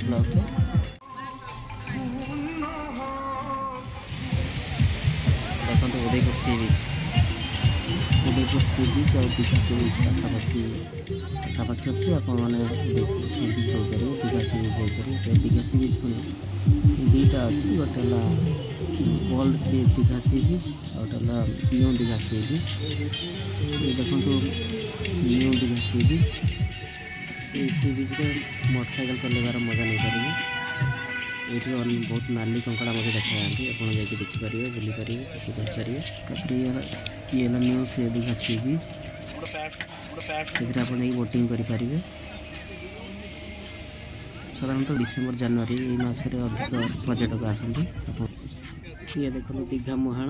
ବ୍ଲକ୍ରେ। ଦେଖନ୍ତୁ Udaypur sea beach, Udaypur sea beach ଆଉ ଦୀଘା ସି ବିଚ୍ ପାଖାପାଖି ଅଛି। ଆପଣମାନେ ସି ବିଚ୍ ଯାଇପାରିବେ, ଦୀଘା ସି ବିଚ୍ ଯାଇପାରିବେ। ସେ ଦୀଘା ସି ବିଚ୍ ପୁଣି ଦୁଇଟା ଅଛି, ଗୋଟେ ହେଲା old C Digha C beach ଆଉ ଗୋଟେ ହେଲା ନ୍ୟୁ ଦୀଘା ସି ବିଚ୍। ଦେଖନ୍ତୁ ନ୍ୟୁ ଦୀଘା ସି ବିଚ୍, এই ସି ବିଚ୍ରେ ମୋଟରସାଇକେଲ ଚଲାଇବାର ମଜା ନେଇପାରିବେ। ଏଇଠି ବହୁତ ନାଲି କଙ୍କଡ଼ା ମଧ୍ୟ ଦେଖାଯାଆନ୍ତି, ଆପଣ ଯାଇକି ଦେଖିପାରିବେ, ବୁଲିପାରିବେ, ତାକୁ ଦେଖିପାରିବେ। ତାପରେ ଇଏ ହେଲା ନ୍ୟୁ ଦୀଘା ସି ବିଚ୍, ସେଥିରେ ଆପଣ ଯାଇକି ବୋଟିଂ କରିପାରିବେ। ସାଧାରଣତଃ ଡିସେମ୍ବର ଜାନୁଆରୀ ଏଇ ମାସରେ ଅଧିକ ପର୍ଯ୍ୟଟକ ଆସନ୍ତି। ଆପଣ ଇଏ ଦେଖନ୍ତୁ ଦୀଘା ମୁହାଣ।